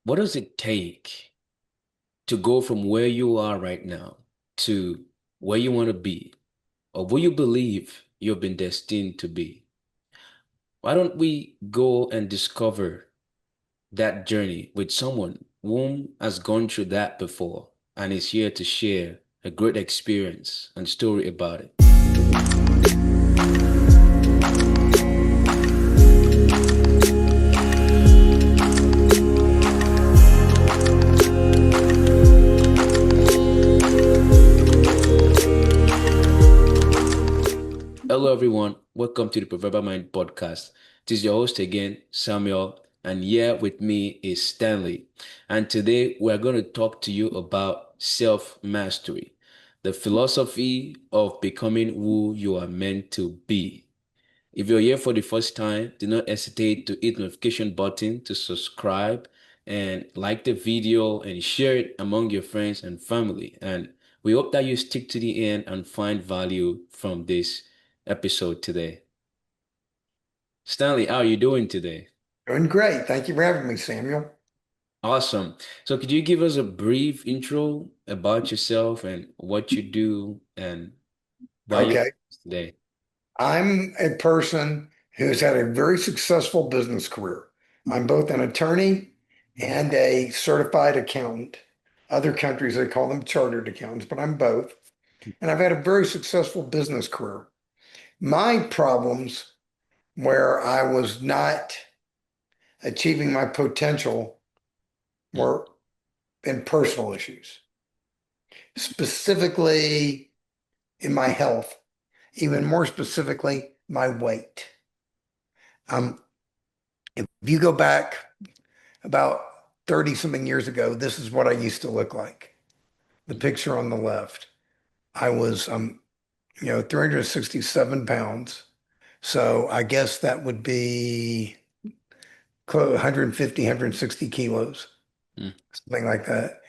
what does it take to go from where you are right now to where you want to be or where you believe you've been destined to be? Why don't we go and discover that journey with someone whom has gone through that before and is here to share a great experience and story about it? Hello, everyone. Welcome to the Proverbial Mind podcast. This is your host again, Samuel, and here with me is Stanley. And today we're going to talk to you about self mastery, the philosophy of becoming who you are meant to be. If you're here for the first time, do not hesitate to hit the notification button to subscribe and like the video and share it among your friends and family. And we hope that you stick to the end and find value from this episode today. Stanley, how are you doing today? Doing great. Thank you for having me, Samuel. Awesome. So could you give us a brief intro about yourself and what you do and why you're Okay. with us today? I'm a person who's had a very successful business career. I'm both an attorney and a certified accountant. Other countries, they call them chartered accountants, but I'm both. And I've had a very successful business career. My problems where I was not achieving my potential Mm, were in personal issues, specifically in my health, even more specifically, my weight. Um, if you go back about 30 something years ago, this is what I used to look like. The mm, picture on the left, I was, 367 pounds. So I guess that would be 150, 160 kilos, mm, something like that.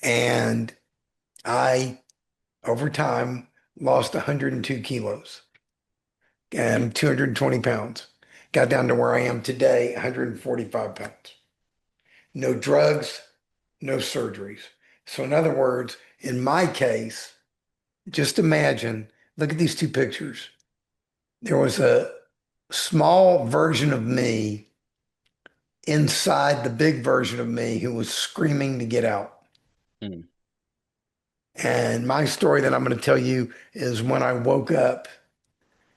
And I, over time, lost 102 kilos and 220 pounds. Got down to where I am today, 145 pounds. No drugs, no surgeries. So, in other words, in my case, just imagine, look at these two pictures. There was a small version of me inside the big version of me who was screaming to get out. mm. And my story that I'm going to tell you is when I woke up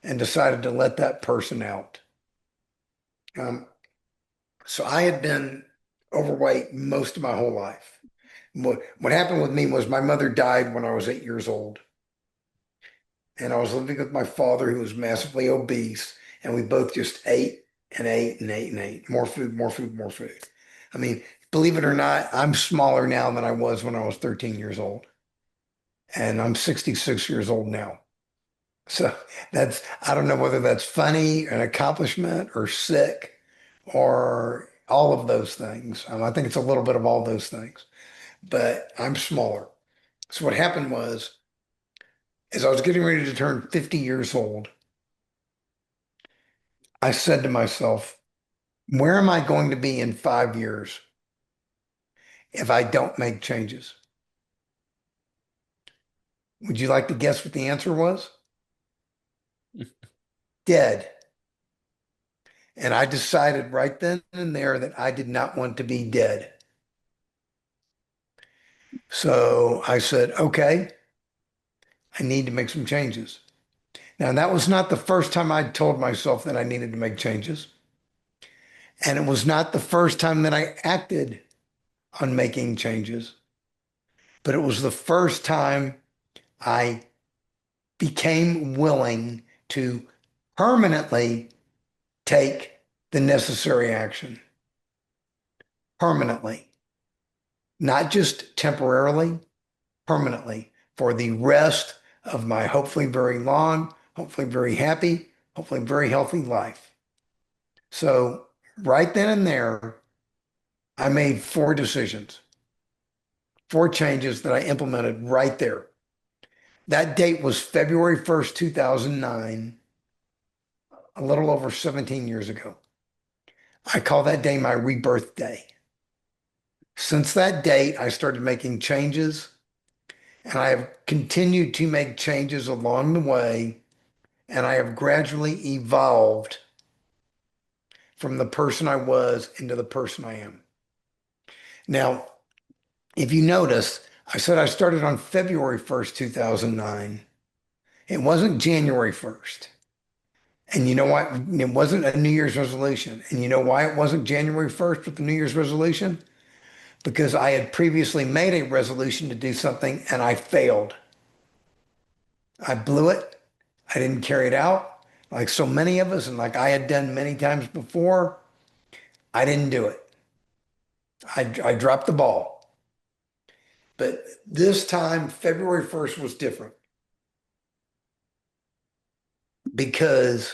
and decided to let that person out. Um, so I had been overweight most of my whole life. What happened with me was my mother died when I was 8 years old. And I was living with my father who was massively obese, and we both just ate and ate and ate and ate. More food, more food, more food. I mean, believe it or not, I'm smaller now than I was when I was 13 years old. And I'm 66 years old now. So I don't know whether that's funny, an accomplishment, or sick, or all of those things. I think it's a little bit of all those things, but I'm smaller. So what happened was, as I was getting ready to turn 50 years old, I said to myself, where am I going to be in 5 years if I don't make changes? Would you like to guess what the answer was? Dead. And I decided right then and there that I did not want to be dead. So I said, okay, I need to make some changes. Now, that was not the first time I'd told myself that I needed to make changes. And it was not the first time that I acted on making changes, but it was the first time I became willing to permanently take the necessary action. Permanently, not just temporarily, permanently for the rest of my hopefully very long, hopefully very happy, hopefully very healthy life. So, right then and there, I made four decisions, four changes that I implemented right there. That date was February 1st, 2009, a little over 17 years ago. I call that day my rebirth day. Since that date, I started making changes, and I have continued to make changes along the way, and I have gradually evolved from the person I was into the person I am. Now, if you notice, I said I started on February 1st, 2009. It wasn't January 1st. And you know why? It wasn't a New Year's resolution. And you know why it wasn't January 1st with the New Year's resolution? Because I had previously made a resolution to do something and I failed. I blew it. I didn't carry it out like so many of us and like I had done many times before. I didn't do it. I dropped the ball. But this time, February 1st was different because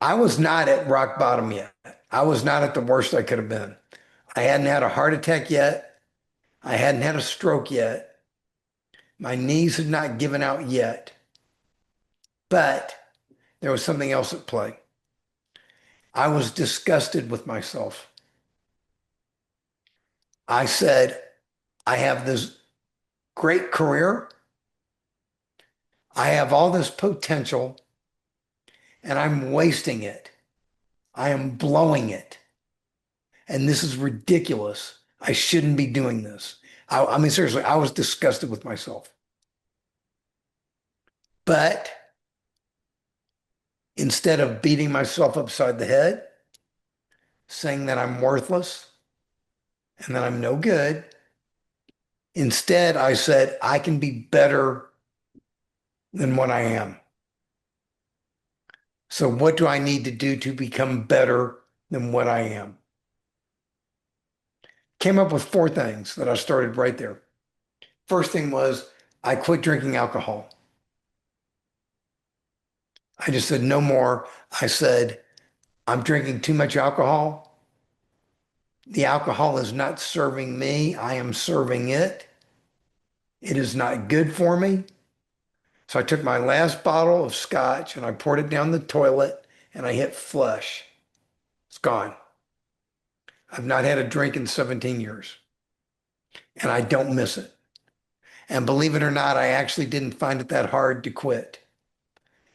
I was not at rock bottom yet. I was not at the worst I could have been. I hadn't had a heart attack yet. I hadn't had a stroke yet. My knees had not given out yet. But there was something else at play. I was disgusted with myself. I said, I have this great career. I have all this potential and I'm wasting it. I am blowing it. And this is ridiculous. I shouldn't be doing this. I mean, seriously, I was disgusted with myself. But instead of beating myself upside the head, saying that I'm worthless and that I'm no good, instead I said, I can be better than what I am. So what do I need to do to become better than what I am? Came up with four things that I started right there. First thing was I quit drinking alcohol. I just said no more. I said, I'm drinking too much alcohol. The alcohol is not serving me. I am serving it. It is not good for me. So I took my last bottle of scotch and I poured it down the toilet and I hit flush. It's gone. I've not had a drink in 17 years and I don't miss it. And believe it or not, I actually didn't find it that hard to quit,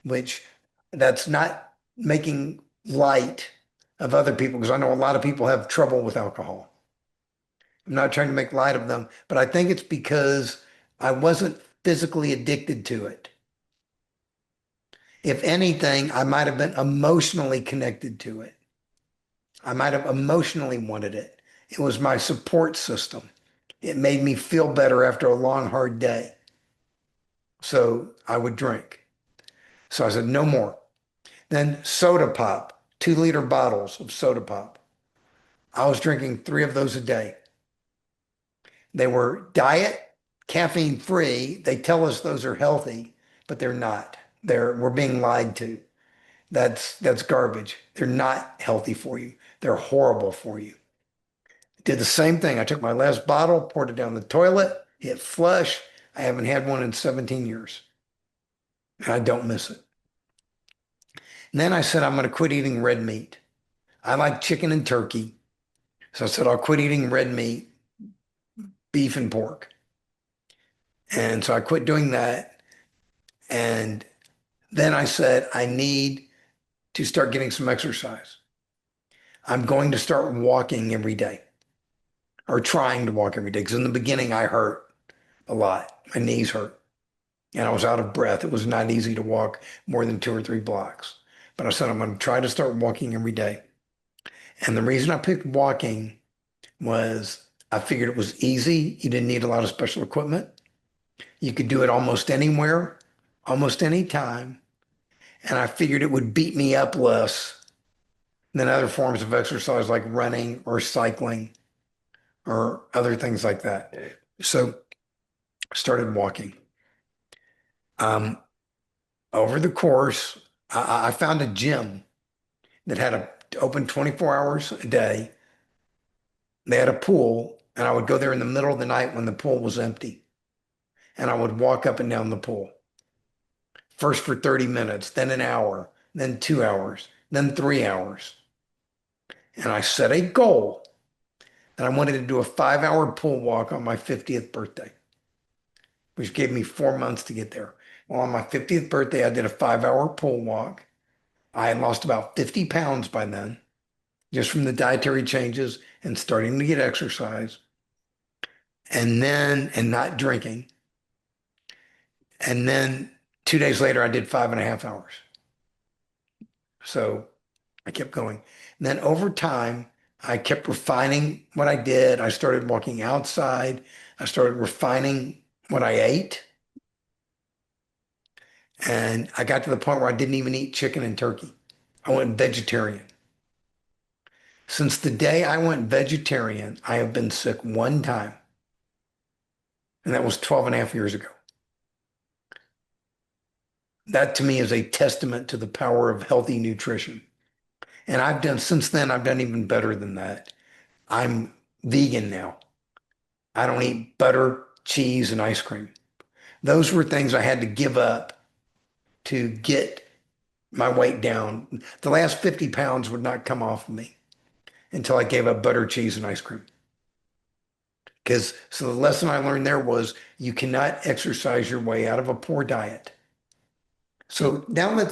which that's not making light of other people because I know a lot of people have trouble with alcohol. I'm not trying to make light of them, but I think it's because I wasn't physically addicted to it. If anything, I might have been emotionally connected to it. I might have emotionally wanted it. It was my support system. It made me feel better after a long, hard day. So I would drink. So I said, no more. Then soda pop, 2-liter bottles of soda pop. I was drinking 3 of those a day. They were diet, caffeine free. They tell us those are healthy, but they're not. We're being lied to. That's garbage. They're not healthy for you. They're horrible for you. Did the same thing. I took my last bottle, poured it down the toilet, hit flush. I haven't had one in 17 years. And I don't miss it. And then I said, I'm going to quit eating red meat. I like chicken and turkey. So I said, I'll quit eating red meat, beef and pork. And so I quit doing that. And then I said, I need to start getting some exercise. I'm going to start walking every day or trying to walk every day. Because in the beginning, I hurt a lot. My knees hurt and I was out of breath. It was not easy to walk more than 2 or 3 blocks. But I said, I'm going to try to start walking every day. And the reason I picked walking was I figured it was easy. You didn't need a lot of special equipment. You could do it almost anywhere, almost any time. And I figured it would beat me up less than other forms of exercise like running or cycling or other things like that. So I started walking. Um, Over the course, I found a gym that had open 24 hours a day. They had a pool, and I would go there in the middle of the night when the pool was empty, and I would walk up and down the pool. First for 30 minutes, then an hour, then 2 hours, then 3 hours. And I set a goal and I wanted to do a 5 hour pool walk on my 50th birthday, which gave me 4 months to get there. Well, on my 50th birthday, I did a 5 hour pool walk. I had lost about 50 pounds by then, just from the dietary changes and starting to get exercise, and not drinking. And then 2 days later, I did 5.5 hours. So I kept going. And then over time, I kept refining what I did. I started walking outside. I started refining what I ate. And I got to the point where I didn't even eat chicken and turkey. I went vegetarian. Since the day I went vegetarian, I have been sick one time, and that was 12 and a half years ago. That to me is a testament to the power of healthy nutrition. And since then, I've done even better than that. I'm vegan now. I don't eat butter, cheese, and ice cream. Those were things I had to give up to get my weight down. The last 50 pounds would not come off of me until I gave up butter, cheese, and ice cream. So the lesson I learned there was you cannot exercise your way out of a poor diet. Mm. So now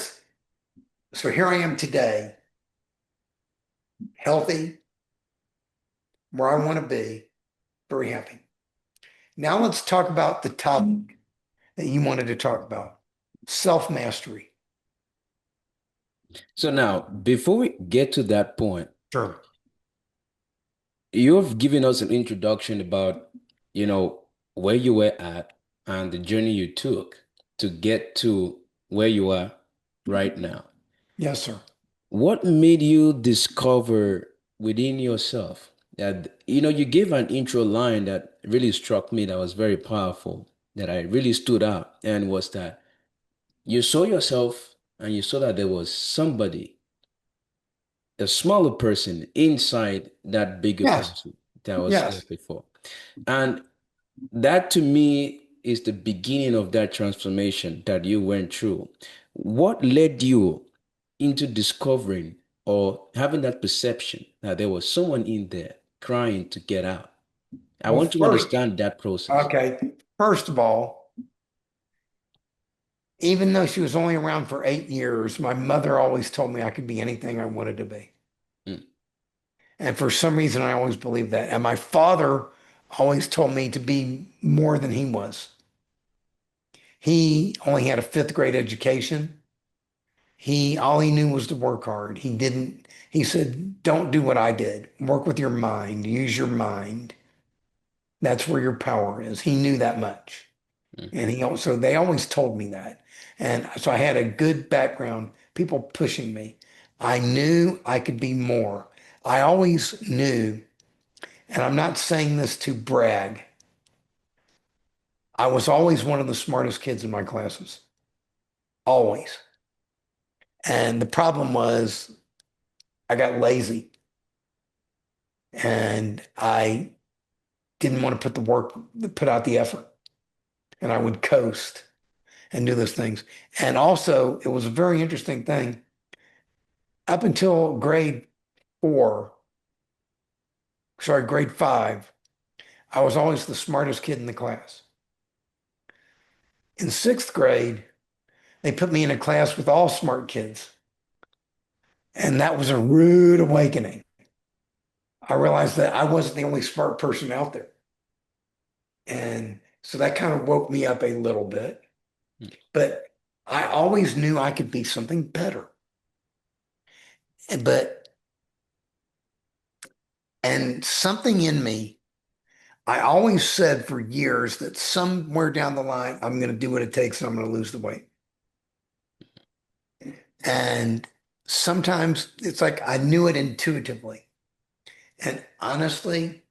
so here I am today, healthy, where I want to be, very happy. Now let's talk about the topic that you wanted to talk about, self-mastery. So now, before we get to that point, Sure. you've given us an introduction about, where you were at and the journey you took to get to where you are right now. Yes, sir. What made you discover within yourself that, you gave an intro line that really struck me that was very powerful, that I really stood out, and was that you saw yourself and you saw that there was somebody, a smaller person inside that bigger Yes. person that was there Yes. before. And that to me is the beginning of that transformation that you went through. What led you into discovering or having that perception that there was someone in there crying to get out? I Well, want to first, understand that process. okay. First of all, even though she was only around for 8 years, my mother always told me I could be anything I wanted to be. Mm, And for some reason, I always believed that. And my father always told me to be more than he was. He only had a fifth grade education. All he knew was to work hard. He said, don't do what I did. Work with your mind, use your mind. That's where your power is. He knew that much. mm, And they always told me that. And so I had a good background, people pushing me. I knew I could be more. I always knew, and I'm not saying this to brag, I was always one of the smartest kids in my classes. Always. And the problem was I got lazy and I didn't want to put out the effort. And I would coast and do those things. And also, it was a very interesting thing. Up until grade 5, I was always the smartest kid in the class. In sixth grade, they put me in a class with all smart kids. And that was a rude awakening. I realized that I wasn't the only smart person out there. And so that kind of woke me up a little bit. mm. But I always knew I could be something better. But, and something in me, I always said for years that somewhere down the line, I'm going to do what it takes and I'm going to lose the weight. And sometimes it's like I knew it intuitively. And honestly,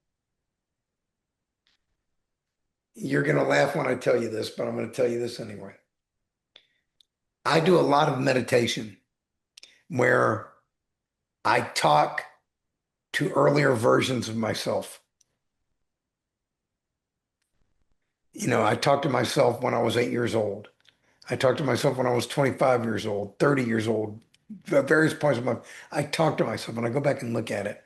you're going to laugh when I tell you this, but I'm going to tell you this anyway. I do a lot of meditation where I talk to earlier versions of myself. I talked to myself when I was 8 years old. I talked to myself when I was 25 years old, 30 years old, at various points of my life. I talk to myself and I go back and look at it.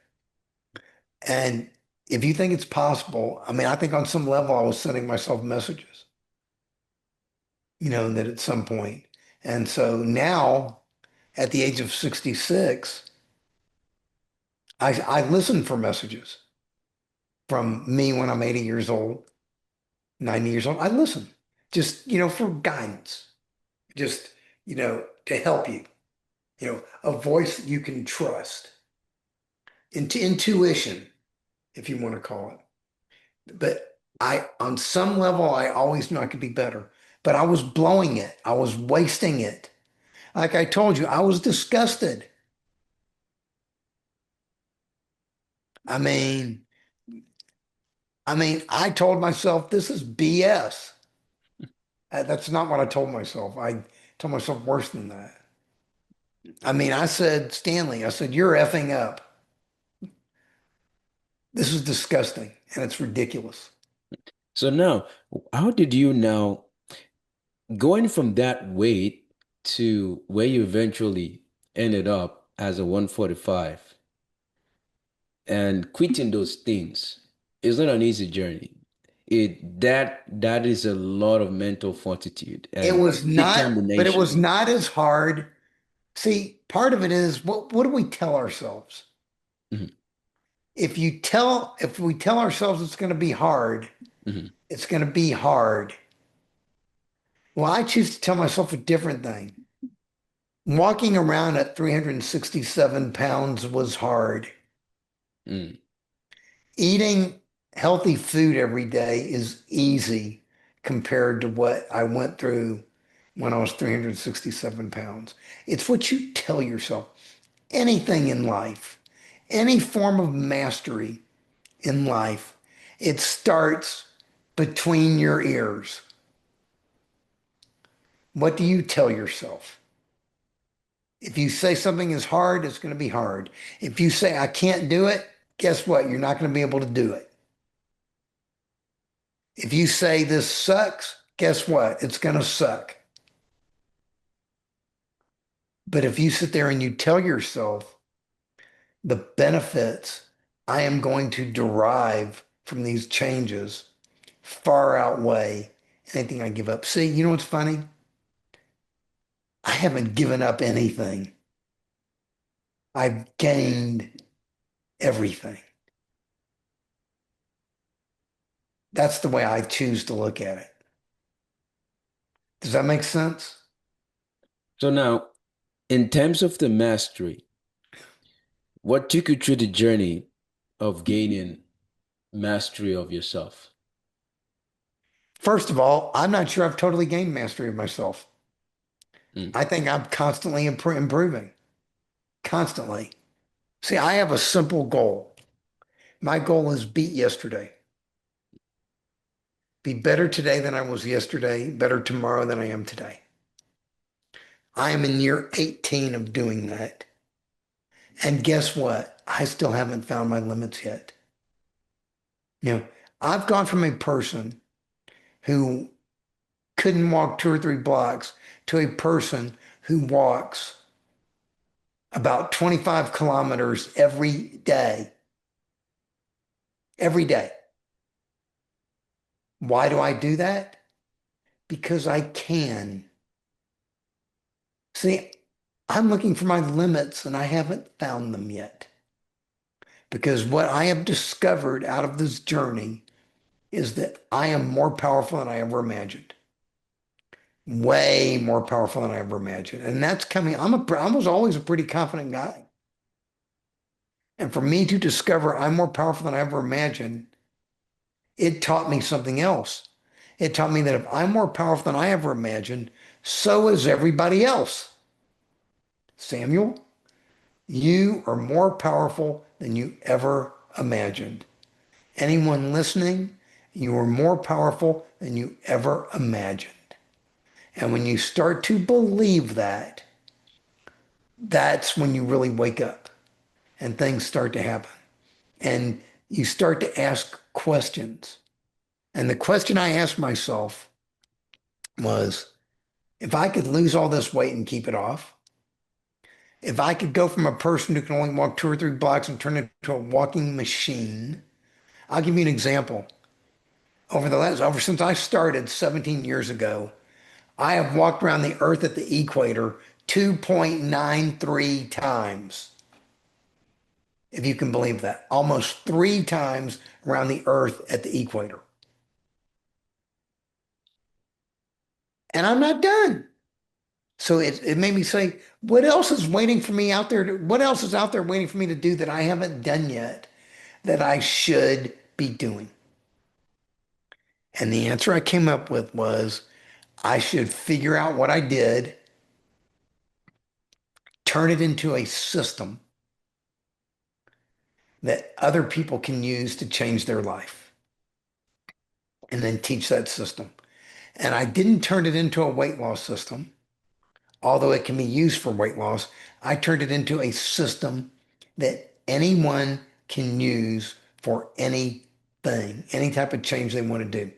And if you think it's possible, I mean, I think on some level I was sending myself messages, that at some point. And so now at the age of 66, I listen for messages from me when I'm 80 years old, 90 years old. I listen just, for guidance, just, to help you, a voice that you can trust, intuition, if you want to call it. But on some level, I always knew I could be better, but I was blowing it. I was wasting it. Like I told you, I was disgusted. I mean, I told myself this is BS. That's not what I told myself. I told myself worse than that. I mean, I said, Stanley, I said, you're effing up. This is disgusting and it's ridiculous. So now, how did you now going from that weight to where you eventually ended up as a 145 and quitting those things is not an easy journey. That is a lot of mental fortitude It and was not, but it was determination. not as hard. See, part of it is what do we tell ourselves? Mhm, If we tell ourselves it's going to be hard, mhm. it's going to be hard. Well, I choose to tell myself a different thing. Walking around at 367 pounds was hard. Mm. Eating healthy food every day is easy compared to what I went through when I was 367 pounds. It's what you tell yourself. Anything in life, any form of mastery in life, it starts between your ears. What do you tell yourself? If you say something is hard, it's going to be hard. If you say, I can't do it, guess what? You're not going to be able to do it. If you say this sucks, guess what? It's going to suck. But if you sit there and you tell yourself the benefits I am going to derive from these changes far outweigh anything I give up. See, you know what's funny? I haven't given up anything. I've gained everything. That's the way I choose to look at it. Does that make sense? So now, in terms of the mastery, what took you through the journey of gaining mastery of yourself? First of all, I'm not sure I've totally gained mastery of myself. Mm. I think I'm constantly improving, constantly. See, I have a simple goal. My goal is beat yesterday. Be better today than I was yesterday, better tomorrow than I am today. I am in year 18 of doing that. And guess what? I still haven't found my limits yet. You know, I've gone from a person who couldn't walk 2 or 3 blocks to a person who walks about 25 kilometers every day. Every day. Why do I do that? Because I can. See, I'm looking for my limits and I haven't found them yet. Because what I have discovered out of this journey is that I am more powerful than I ever imagined. Way more powerful than I ever imagined. And that's coming. I was always a pretty confident guy. And for me to discover I'm more powerful than I ever imagined, it taught me something else. It taught me that if I'm more powerful than I ever imagined, so is everybody else. Samuel, you are more powerful than you ever imagined. Anyone listening, you are more powerful than you ever imagined. And when you start to believe that, that's when you really wake up and things start to happen. And you start to ask questions. And the question I asked myself was, if I could lose all this weight and keep it off, if I could go from a person who can only walk 2 or 3 blocks and turn into a walking machine, I'll give you an example. Over since I started 17 years ago, I have walked around the earth at the equator 2.93 times, if you can believe that. Almost three times around the earth at the equator. And I'm not done. So it made me say, what else is waiting for me out there? What else is out there waiting for me to do that I haven't done yet that I should be doing? And the answer I came up with was I should figure out what I did, turn it into a system that other people can use to change their life, and then teach that system. And I didn't turn it into a weight loss system, although it can be used for weight loss. I turned it into a system that anyone can use for anything, any type of change they want to do.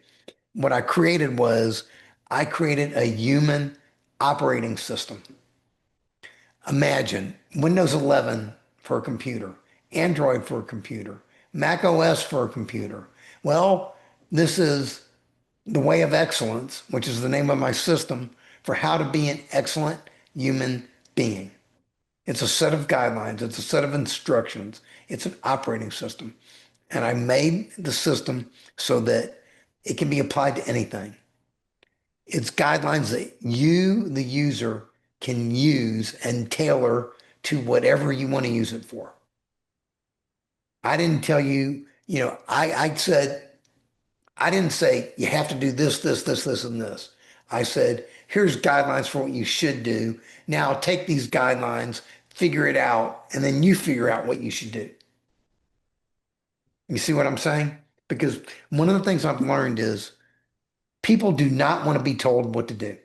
What I created was I created a human operating system. Imagine Windows 11 for a computer, Android for a computer, Mac OS for a computer. Well, this is the way of excellence, which is the name of my system for how to be an excellent human being. It's a set of guidelines, it's a set of instructions, it's an operating system. And I made the system so that it can be applied to anything. It's guidelines that you, the user, can use and tailor to whatever you want to use it for. I didn't tell you, I said, I didn't say you have to do this, this, and this. I said, here's guidelines for what you should do. Now take these guidelines, figure it out, and then you figure out what you should do. You see what I'm saying? Because one of the things I've learned is people do not want to be told what to do,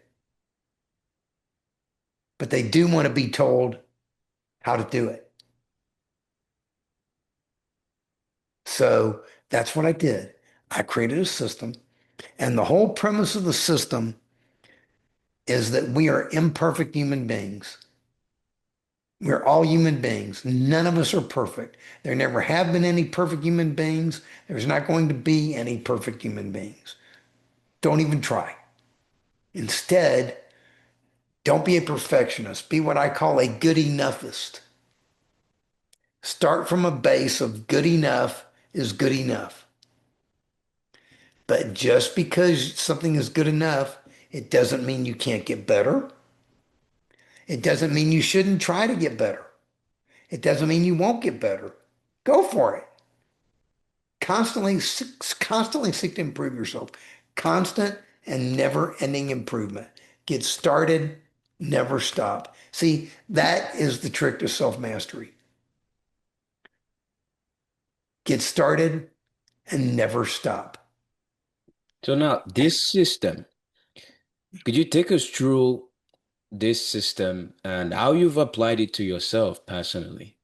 but they do want to be told how to do it. So that's what I did. I created a system, and the whole premise of the system is that we are imperfect human beings. We're all human beings. None of us are perfect. There never have been any perfect human beings. There's not going to be any perfect human beings. Don't even try. Instead, don't be a perfectionist. Be what I call a good enoughist. Start from a base of good enough is good enough. But just because something is good enough, it doesn't mean you can't get better. It doesn't mean you shouldn't try to get better. It doesn't mean you won't get better. Go for it. Constantly, constantly seek to improve yourself. Constant and never-ending improvement. Get started, never stop. See, that is the trick to self-mastery. Get started and never stop. So now this system, could you take us through this system and how you've applied it to yourself personally?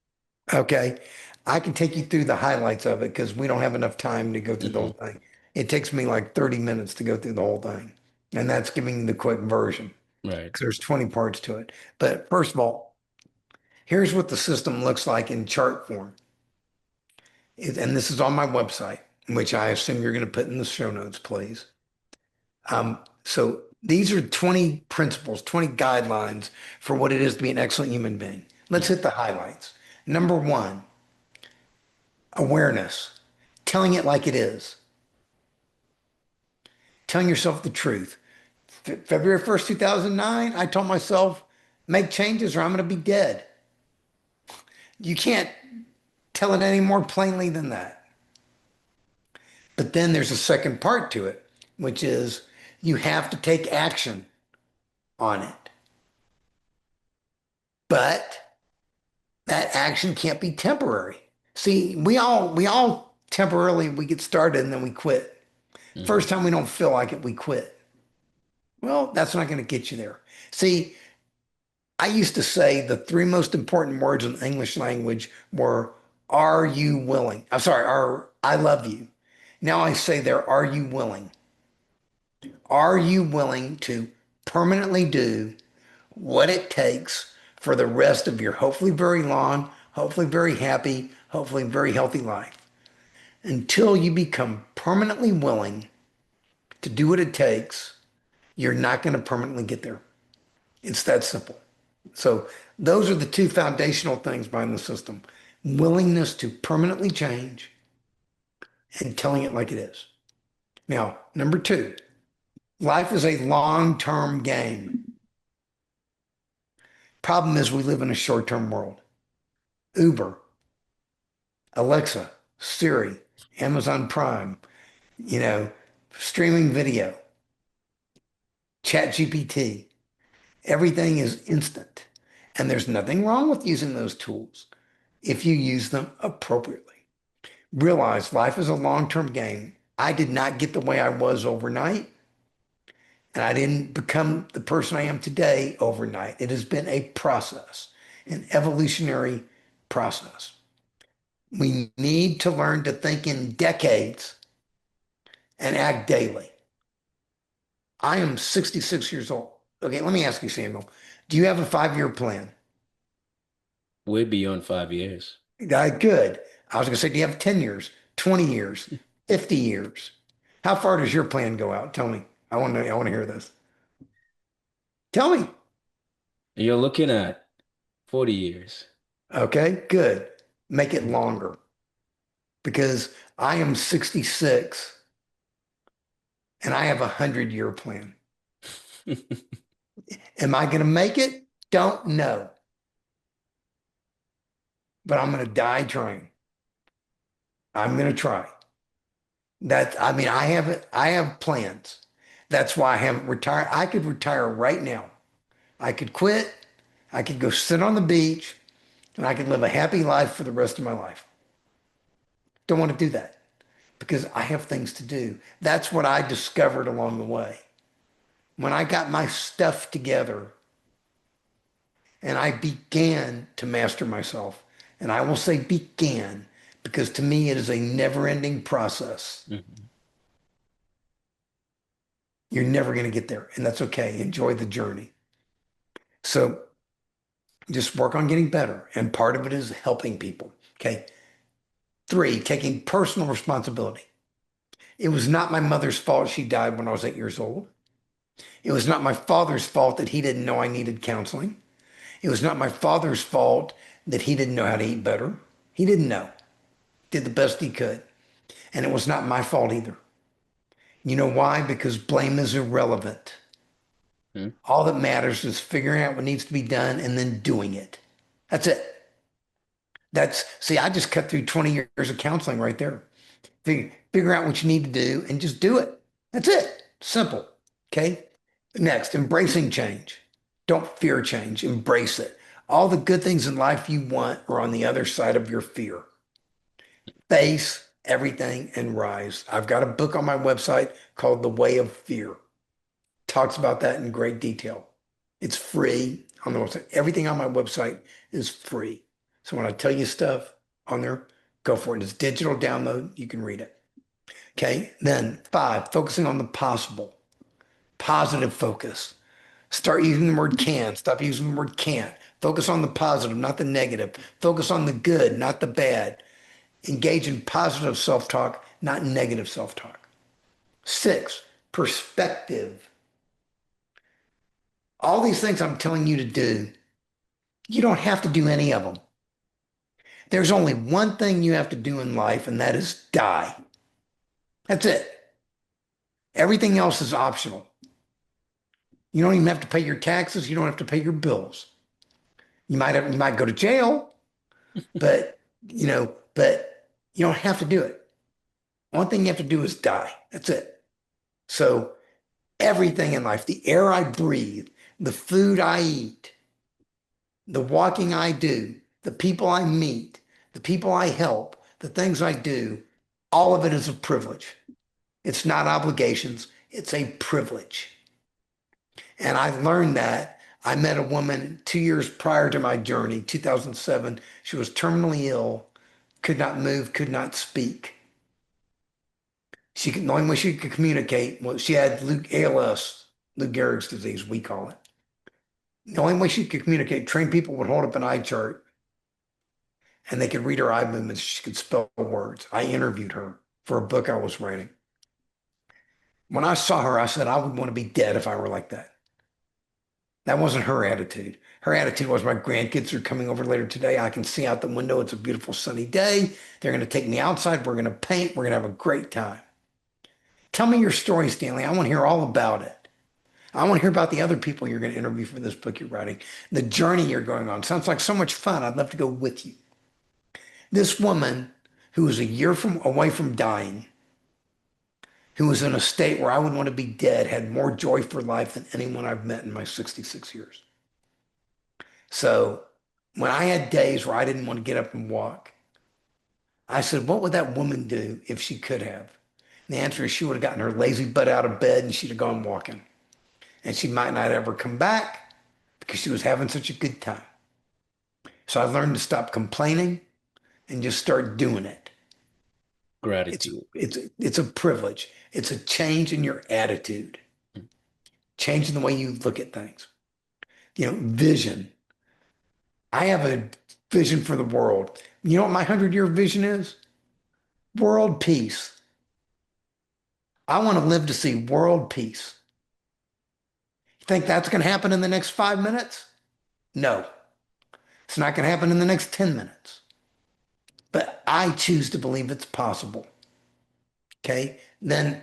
Okay. I can take you through the highlights of it because we don't have enough time to go through the whole Hmm. thing. It takes me like 30 minutes to go through the whole thing. And that's giving the quick version Right. because there's 20 parts to it. But first of all, here's what the system looks like in chart form. And this is on my website, which I assume you're going to put in the show notes, please. So these are 20 principles, 20 guidelines for what it is to be an excellent human being. Let's hit the highlights. Number one, awareness, telling it like it is, telling yourself the truth. February 1st, 2009, I told myself, make changes or I'm going to be dead. You can't tell it any more plainly than that. But then there's a second part to it, which is you have to take action on it. But that action can't be temporary. See, we all temporarily we get started and then we quit. First Hmm. time we don't feel like it, we quit. Well, that's not going to get you there. See, I used to say the three most important words in the English language were, are you willing? I'm sorry, are I love you. Now I say there, are you willing? Are you willing to permanently do what it takes for the rest of your hopefully very long, hopefully very happy, hopefully very healthy life? Until you become permanently willing to do what it takes, you're not going to permanently get there. It's that simple. So those are the two foundational things behind the system. Willingness to permanently change and telling it like it is. Now, number two, life is a long-term game. Problem is we live in a short-term world. Uber, Alexa, Siri, Amazon Prime, you know, streaming video, Chat GPT, everything is instant. And there's nothing wrong with using those tools if you use them appropriately. Realize life is a long-term game. I did not get the way I was overnight, and I didn't become the person I am today overnight. It has been a process, an evolutionary process. We need to learn to think in decades and act daily. I am 66 years old. Okay, let me ask you, Samuel, do you have a 5-year plan? Way beyond 5 years. Good. I was going to say, do you have 10 years, 20 years, 50 years? How far does your plan go out? Tell me. I want to hear this. Tell me. You're looking at 40 years. Okay, good. Make it longer because I am 66 and I have a 100-year plan. Am I going to make it? Don't know, but I'm going to die trying. I'm going to try. I mean, I have plans. That's why I haven't retired. I could retire right now. I could quit. I could go sit on the beach and I could live a happy life for the rest of my life. Don't want to do that because I have things to do. That's what I discovered along the way. When I got my stuff together and I began to master myself, and I will say began because to me it is a never-ending process. Mhm. You're never going to get there, and that's okay. Enjoy the journey. So just work on getting better, and part of it is helping people. Okay. Three, taking personal responsibility. It was not my mother's fault she died when I was 8 years old. It was not my father's fault that he didn't know I needed counseling. It was not my father's fault that he didn't know how to eat better. He didn't know, did the best he could. And it was not my fault either. You know why? Because blame is irrelevant. Mhm. All that matters is figuring out what needs to be done and then doing it. That's it. See, I just cut through 20 years of counseling right there. Figure out what you need to do and just do it. That's it. Simple. Okay. Next, embracing change. Don't fear change, embrace it. All the good things in life you want are on the other side of your fear. Face everything and rise. I've got a book on my website called The Way of Fear. Talks about that in great detail. It's free on the website. Everything on my website is free. So when I tell you stuff on there, go for it. It's digital download. You can read it. Okay. Then five, focusing on the possible, positive focus. Start using the word can. Stop using the word can't. Focus on the positive, not the negative. Focus on the good, not the bad. Engage in positive self-talk, not negative self-talk. Six, perspective. All these things I'm telling you to do, you don't have to do any of them. There's only one thing you have to do in life, and that is die. That's it. Everything else is optional. You don't even have to pay your taxes. You don't have to pay your bills. You might go to jail, but but you don't have to do it. One thing you have to do is die. That's it. So everything in life, the air I breathe, the food I eat, the walking I do, the people I meet, the people I help, the things I do, all of it is a privilege. It's not obligations, it's a privilege. And I learned that. I met a woman 2 years prior to my journey, 2007. She was terminally ill, could not move, could not speak. The only way she could communicate was she had ALS, Lou Gehrig's disease, we call it. The only way she could communicate, trained people would hold up an eye chart and they could read her eye movements. She could spell words. I interviewed her for a book I was writing. When I saw her, I said, I would want to be dead if I were like that. That wasn't her attitude. Her attitude was, my grandkids are coming over later today. I can see out the window. It's a beautiful sunny day. They're going to take me outside. We're going to paint. We're going to have a great time. Tell me your story, Stanley. I want to hear all about it. I want to hear about the other people you're going to interview for this book you're writing, the journey you're going on. Sounds like so much fun. I'd love to go with you. This woman who was a year from away from dying, who was in a state where I would want to be dead, had more joy for life than anyone I've met in my 66 years. So when I had days where I didn't want to get up and walk, I said, what would that woman do if she could have? And the answer is she would have gotten her lazy butt out of bed and she'd have gone walking. And she might not ever come back because she was having such a good time. So I learned to stop complaining and just start doing it. It's Gratitude. it's a privilege. It's a change in your attitude, changing the way you look at things. Vision. I have a vision for the world. You know what my 100-year vision is? World peace. I want to live to see world peace. You think that's going to happen in the next 5 minutes? No, it's not going to happen in the next 10 minutes. But I choose to believe it's possible. Okay. Then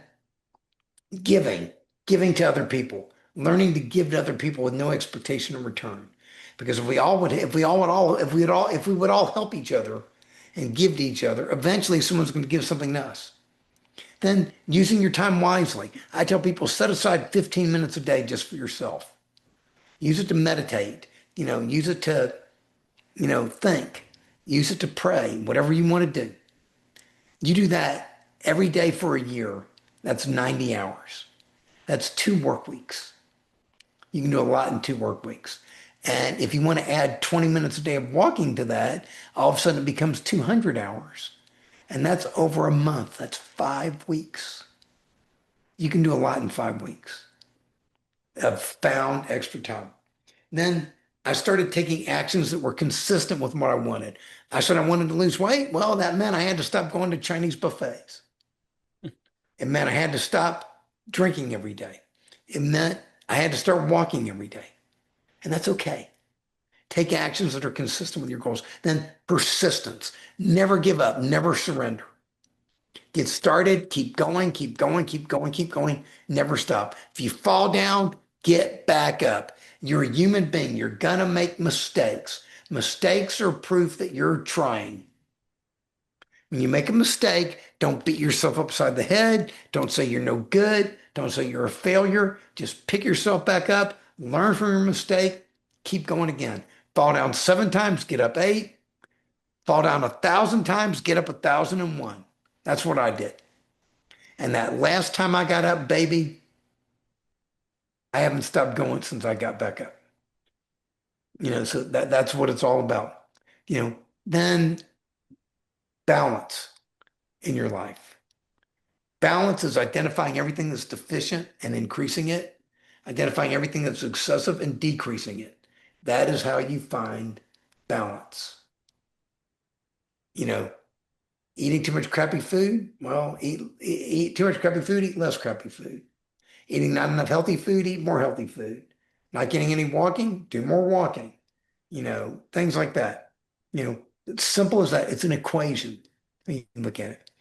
giving, giving to other people, learning to give to other people with no expectation in return. Because if we would all help each other and give to each other, eventually someone's going to give something to us. Then using your time wisely. I tell people set aside 15 minutes a day just for yourself. Use it to meditate, use it to, think, use it to pray, whatever you want to do. You do that every day for a year. That's 90 hours. That's 2 work weeks. You can do a lot in 2 work weeks. And if you want to add 20 minutes a day of walking to that, all of a sudden it becomes 200 hours. And that's over a month. That's 5 weeks. You can do a lot in 5 weeks. I've found extra time. Then I started taking actions that were consistent with what I wanted. I said I wanted to lose weight. Well, that meant I had to stop going to Chinese buffets. It meant I had to stop drinking every day. It meant I had to start walking every day. And that's okay. Take actions that are consistent with your goals. Then persistence. Never give up, never surrender. Get started, keep going, keep going, keep going, keep going. Never stop. If you fall down, get back up. You're a human being. You're going to make mistakes. Mistakes are proof that you're trying. When you make a mistake, don't beat yourself upside the head. Don't say you're no good. Don't say you're a failure. Just pick yourself back up, learn from your mistake, keep going again. Fall down 7 times, get up 8. Fall down 1,000 times, get up 1,001. That's what I did. And that last time I got up, baby, I haven't stopped going since I got back up. So that's what it's all about. Then balance in your life. Balance is identifying everything that's deficient and increasing it, identifying everything that's excessive and decreasing it. That is how you find balance. You know, Eating too much crappy food, well, eat too much crappy food, eat less crappy food. Eating not enough healthy food, eat more healthy food. Not getting any walking, do more walking. Things like that. It's simple as that. It's an equation. You can look at it.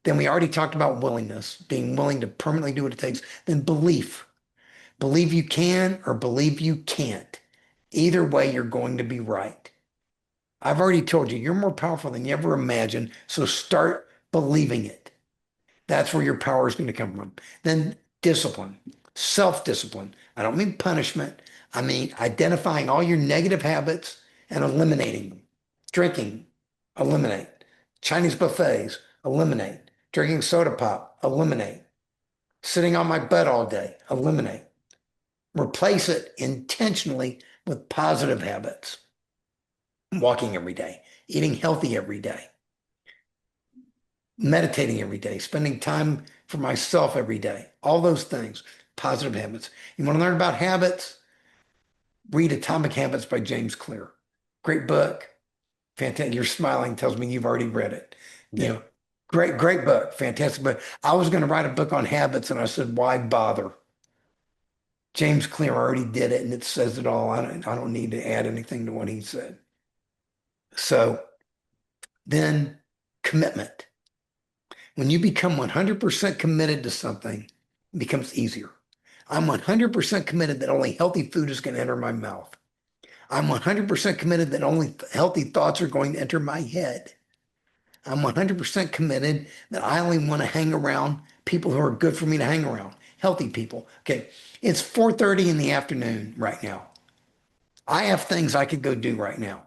Then we already talked about willingness, being willing to permanently do what it takes. Then belief. Believe you can or believe you can't. Either way, you're going to be right. I've already told you, you're more powerful than you ever imagined. So start believing it. That's where your power is going to come from. Then discipline, self-discipline. I don't mean punishment. I mean identifying all your negative habits and eliminating them. Drinking, eliminate. Chinese buffets, eliminate. Drinking soda pop, eliminate. Sitting on my butt all day, eliminate. Replace it intentionally with positive habits. Walking every day, eating healthy every day, meditating every day, spending time for myself every day. All those things, positive habits. You want to learn about habits? Read Atomic Habits by James Clear. Great book. Fantastic. You're smiling tells me you've already read it. You Yeah. know, great book, fantastic book. I was going to write a book on habits, and I said, why bother? James Clear already did it, and it says it all. I don't need to add anything to what he said. So then, commitment. When you become 100% committed to something, it becomes easier. I'm 100% committed that only healthy food is going to enter my mouth. I'm 100% committed that only healthy thoughts are going to enter my head. I'm 100% committed that I only want to hang around people who are good for me to hang around, healthy people. Okay, it's 4:30 in the afternoon right now. I have things I could go do right now,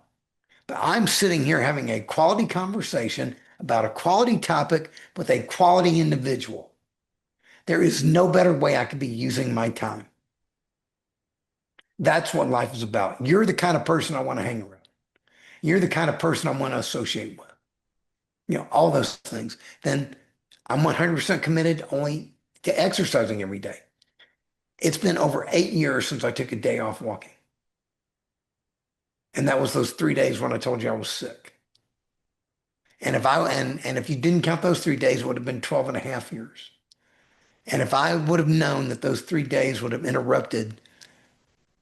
but I'm sitting here having a quality conversation about a quality topic with a quality individual. There is no better way I could be using my time. That's what life is about. You're the kind of person I want to hang around. You're the kind of person I want to associate with. All those things. Then I'm 100% committed only to exercising every day. It's been over 8 years since I took a day off walking. And that was those 3 days when I told you I was sick. And if you didn't count those 3 days, it would have been 12 and a half years. And if I would have known that those 3 days would have interrupted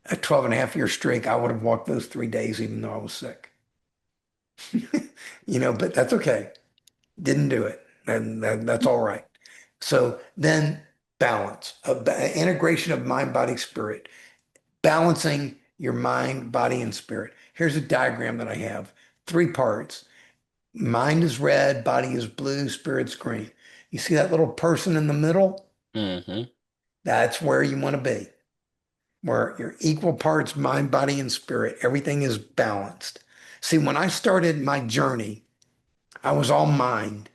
a 12 and a half year streak, I would have walked those 3 days even though I was sick. But that's okay. Didn't do it. And that's all right. So then balance, integration of mind, body, spirit, balancing your mind, body, and spirit. Here's a diagram that I have. 3 parts. Mind is red, body is blue, spirit's green. You see that little person in the middle? Mm-hmm. That's where you want to be, where you're equal parts mind, body, and spirit. Everything is balanced. See, when I started my journey, I was all mind.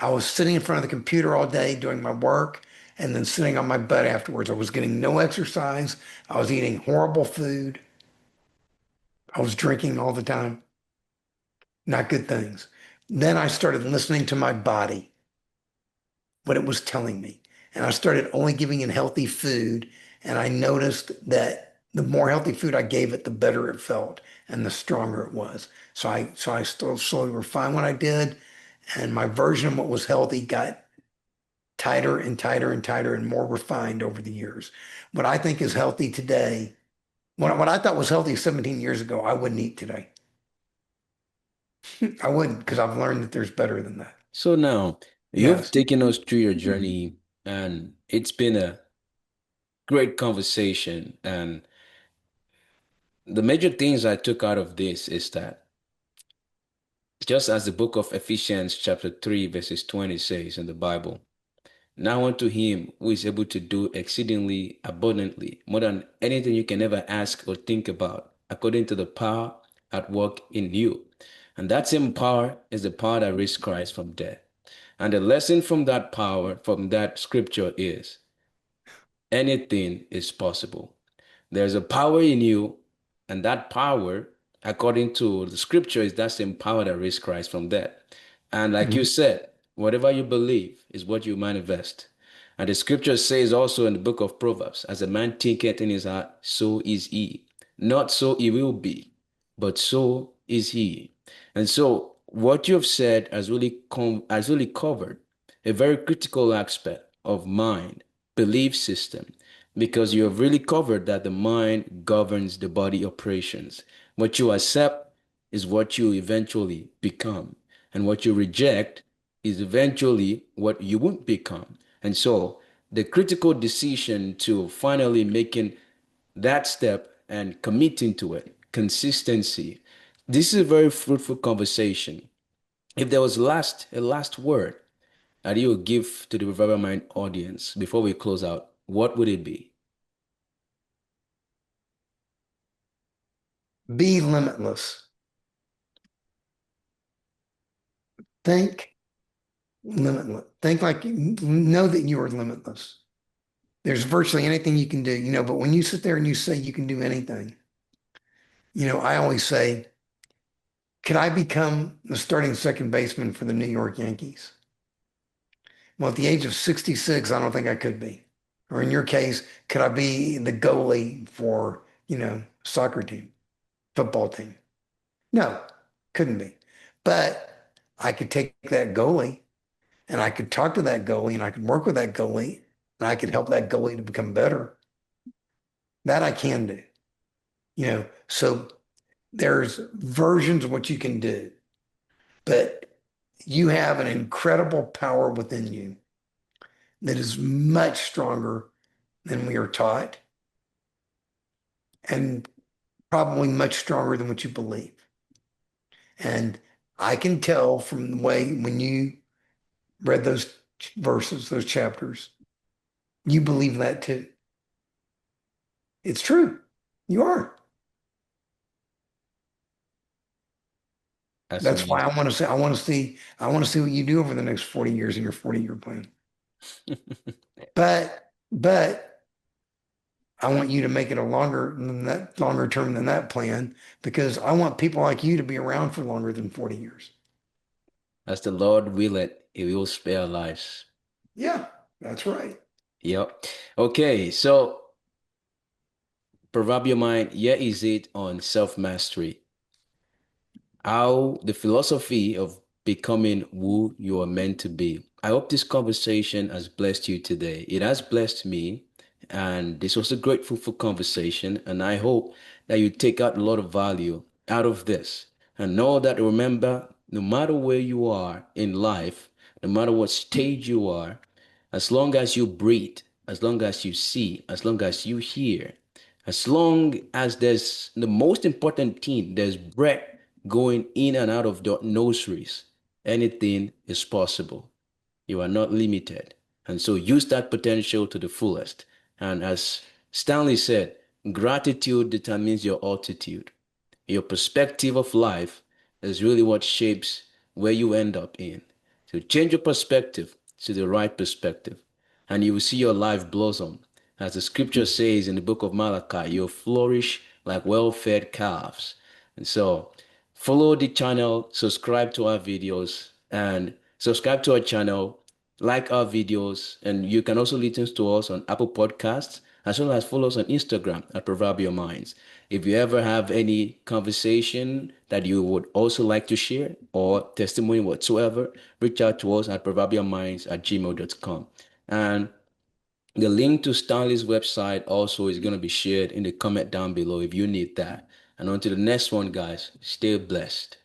I was sitting in front of the computer all day doing my work and then sitting on my butt afterwards. I was getting no exercise. I was eating horrible food. I was drinking all the time. Not good things. Then I started listening to my body, what it was telling me. And I started only giving it healthy food. And I noticed that the more healthy food I gave it, the better it felt and the stronger it was. So I still slowly refined what I did. And my version of what was healthy got tighter and tighter and tighter and more refined over the years. What I think is healthy today, what I thought was healthy 17 years ago, I wouldn't eat today. I wouldn't because I've learned that there's better than that. So now you've Yes. taken us through your journey, and it's been a great conversation. And the major things I took out of this is that just as the book of Ephesians, chapter 3, verses 20 says in the Bible, now unto him who is able to do exceedingly abundantly, more than anything you can ever ask or think about, according to the power at work in you. And that same power is the power that raised Christ from death. And the lesson from that power, from that scripture is anything is possible. There's a power in you, and that power, according to the scripture, is that same power that raised Christ from death. And like you Mhm. said, whatever you believe is what you manifest. And the scripture says also in the book of Proverbs, as a man thinketh in his heart, so is he. Not so he will be, but so is he. And so what you have said has really covered a very critical aspect of mind, belief system, because you have really covered that the mind governs the body operations. What you accept is what you eventually become, and what you reject is eventually what you won't become. And so the critical decision to finally making that step and committing to it, consistency. This is a very fruitful conversation. If there was a last word that you would give to the Revival Mind audience before we close out, what would it be? Be limitless. Think limitless. Think like you know that you are limitless. There's virtually anything you can do, but when you sit there and you say you can do anything, I always say, could I become the starting second baseman for the New York Yankees? Well, at the age of 66, I don't think I could be. Or in your case, could I be the goalie for, soccer team, football team? No, couldn't be. But I could take that goalie and I could talk to that goalie and I could work with that goalie and I could help that goalie to become better. That I can do, So there's versions of what you can do, but you have an incredible power within you that is much stronger than we are taught and probably much stronger than what you believe. And I can tell from the way when you read those verses, those chapters, you believe that too. It's true. You are. That's That's why amazing. I want to say, I want to see what you do over the next 40 years in your 40-year plan. But I want you to make it a longer term than that plan, because I want people like you to be around for longer than 40 years. As the Lord will it, He will spare lives. Yeah, that's right. Yep. Okay, so Proverbial Mind, here is it on self-mastery. How the philosophy of becoming who you are meant to be. I hope this conversation has blessed you today. It has blessed me, and this was a grateful for conversation. And I hope that you take out a lot of value out of this. And know that remember, no matter where you are in life, no matter what stage you are, as long as you breathe, as long as you see, as long as you hear, as long as there's the most important thing, there's breath going in and out of the nostrils, anything is possible. You are not limited. And so use that potential to the fullest. And as Stanley said, gratitude determines your altitude. Your perspective of life is really what shapes where you end up in. So change your perspective to the right perspective, and you will see your life blossom. As the scripture says in the book of Malachi, you'll flourish like well-fed calves. And so follow the channel, subscribe to our videos, and subscribe to our channel, like our videos, and you can also listen to us on Apple Podcasts, as well as follow us on Instagram at Proverbial Minds. If you ever have any conversation that you would also like to share or testimony whatsoever, reach out to us at proverbialminds@gmail.com. And the link to Stanley's website also is going to be shared in the comment down below if you need that. And on to the next one, guys. Stay blessed.